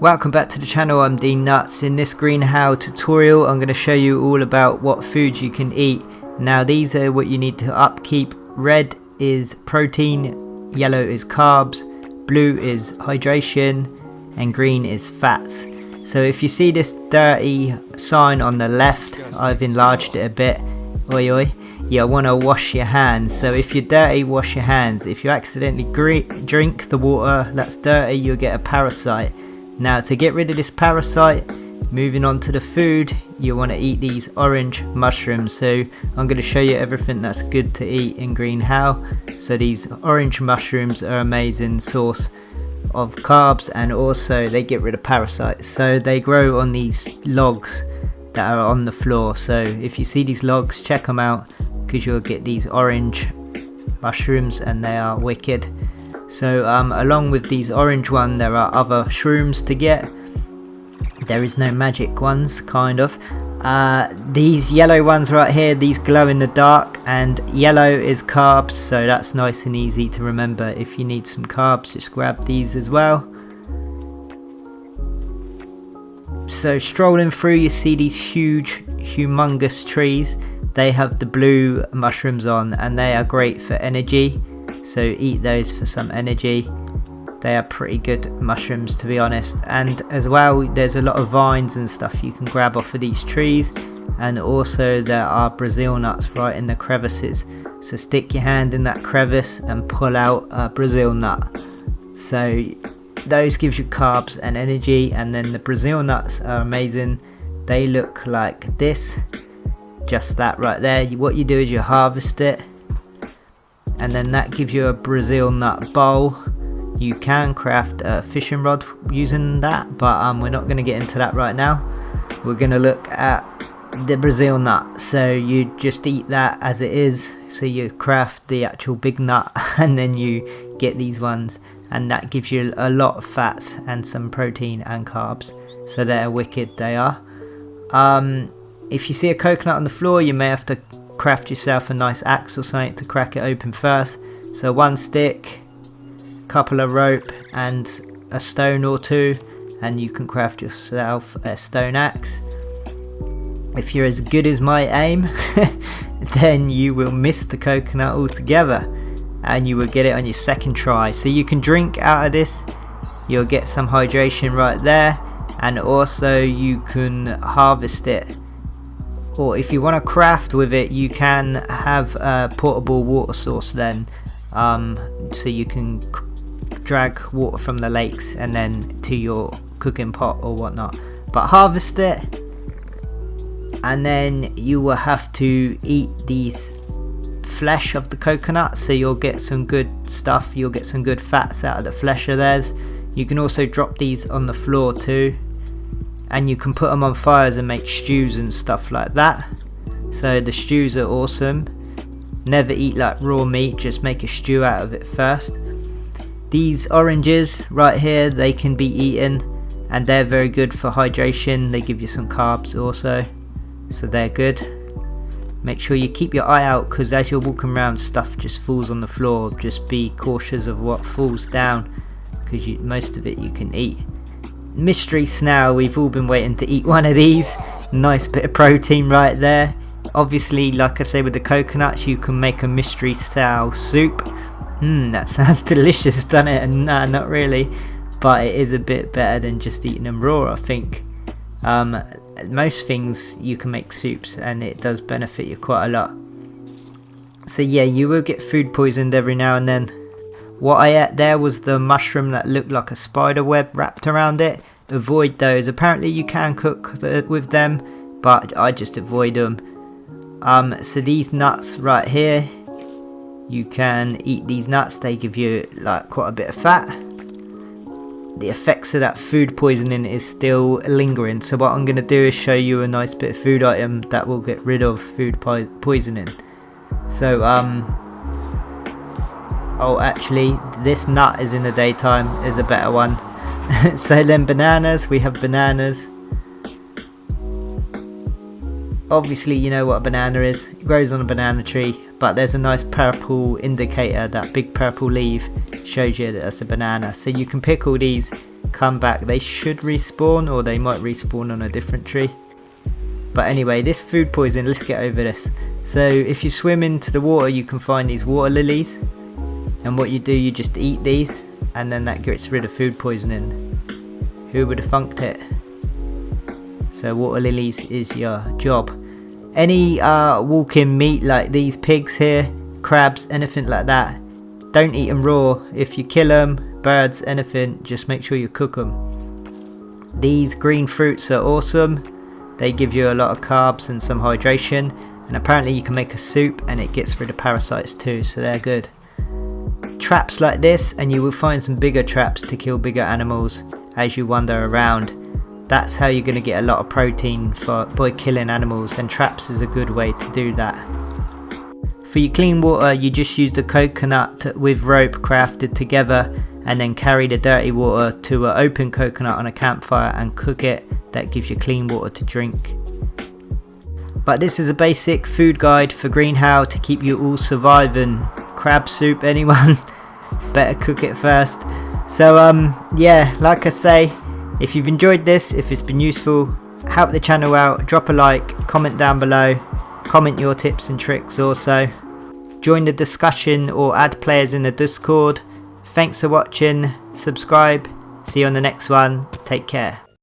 Welcome back to the channel. I'm Nutz. In this greenhouse tutorial I'm going to show you all about what foods you can eat. Now these are what you need to upkeep. Red is protein, yellow is carbs, blue is hydration, and green is fats. So if you see this dirty sign on the left, I've enlarged it a bit. Oi oi. You want to wash your hands. So if you're dirty, wash your hands. If you accidentally drink the water that's dirty, you'll get a parasite. Now to get rid of this parasite, moving on to the food, you want to eat these orange mushrooms. So I'm going to show you everything that's good to eat in greenhouse. So these orange mushrooms are amazing source of carbs, and also they get rid of parasites. So they grow on these logs that are on the floor. So if you see these logs, check them out, because you'll get these orange mushrooms and they are wicked. So along with these orange ones, there are other shrooms to get. There is no magic ones, kind of. These yellow ones right here, these glow in the dark, and yellow is carbs, so that's nice and easy to remember. If you need some carbs, just grab these as well. So strolling through, you see these huge, humongous trees. They have the blue mushrooms on, and they are great for energy. So eat those for some energy. They are pretty good mushrooms, to be honest. And as well, there's a lot of vines and stuff you can grab off of these trees. And also there are Brazil nuts right in the crevices. So stick your hand in that crevice and pull out a Brazil nut. So those gives you carbs and energy. And then the Brazil nuts are amazing. They look like this. Just that right there. What you do is you harvest it, and then that gives you a Brazil nut bowl. You can craft a fishing rod using that, but we're not going to get into that right now. We're going to look at the Brazil nut. So you just eat that as it is. So you craft the actual big nut and then you get these ones, and that gives you a lot of fats and some protein and carbs. So they're wicked, they are. If you see a coconut on the floor, you may have to craft yourself a nice axe or something to crack it open first. So one stick, couple of rope, and a stone or two, and you can craft yourself a stone axe. If you're as good as my aim, then you will miss the coconut altogether, and you will get it on your second try. So you can drink out of this, you'll get some hydration right there, and also you can harvest it. Or if you want to craft with it, you can have a portable water source then, so you can drag water from the lakes and then to your cooking pot or whatnot. But harvest it, and then you will have to eat these flesh of the coconut, so you'll get some good stuff. You'll get some good fats out of the flesh of theirs. You can also drop these on the floor too, and you can put them on fires and make stews and stuff like that. So the stews are awesome. Never eat like raw meat, just make a stew out of it first. These oranges right here, they can be eaten, and they're very good for hydration. They give you some carbs also, so they're good. Make sure you keep your eye out, because as you're walking around, stuff just falls on the floor. Just be cautious of what falls down, because most of it you can eat. Mystery snail, we've all been waiting to eat one of these. Nice bit of protein right there. Obviously, like I say, with the coconuts, you can make a mystery snail soup. That sounds delicious, doesn't it? Nah, not really, but it is a bit better than just eating them raw, I think. Most things you can make soups, and it does benefit you quite a lot. So yeah, you will get food poisoned every now and then. What I ate there was the mushroom that looked like a spider web wrapped around it. Avoid those. Apparently you can cook with them, but I just avoid them. So these nuts right here, you can eat these nuts. They give you like quite a bit of fat. The effects of that food poisoning is still lingering. So what I'm going to do is show you a nice bit of food item that will get rid of food poisoning. So oh, actually, this nut is in the daytime is a better one. So then bananas, we have bananas. Obviously, you know what a banana is. It grows on a banana tree, but there's a nice purple indicator. That big purple leaf shows you that that's a banana. So you can pick all these come back, they should respawn, or they might respawn on a different tree. But anyway, this food poison, let's get over this. So if you swim into the water, you can find these water lilies, and what you do, you just eat these, and then that gets rid of food poisoning. Who would have funked it? So water lilies is your job. Any walking meat like these pigs here, crabs, anything like that, don't eat them raw. If you kill them, birds, anything, just make sure you cook them. These green fruits are awesome. They give you a lot of carbs and some hydration, and apparently you can make a soup and it gets rid of parasites too, so they're good. Traps like this, and you will find some bigger traps to kill bigger animals as you wander around. That's how you're going to get a lot of protein by killing animals, and traps is a good way to do that. For your clean water, you just use the coconut with rope crafted together, and then carry the dirty water to an open coconut on a campfire and cook it. That gives you clean water to drink. But this is a basic food guide for greenhow to keep you all surviving. Crab soup, anyone? Better cook it first. So yeah, like I say, if you've enjoyed this, if it's been useful, help the channel out, drop a like, comment down below, comment your tips and tricks also. Join the discussion or add players in the Discord. Thanks for watching, subscribe, see you on the next one, take care.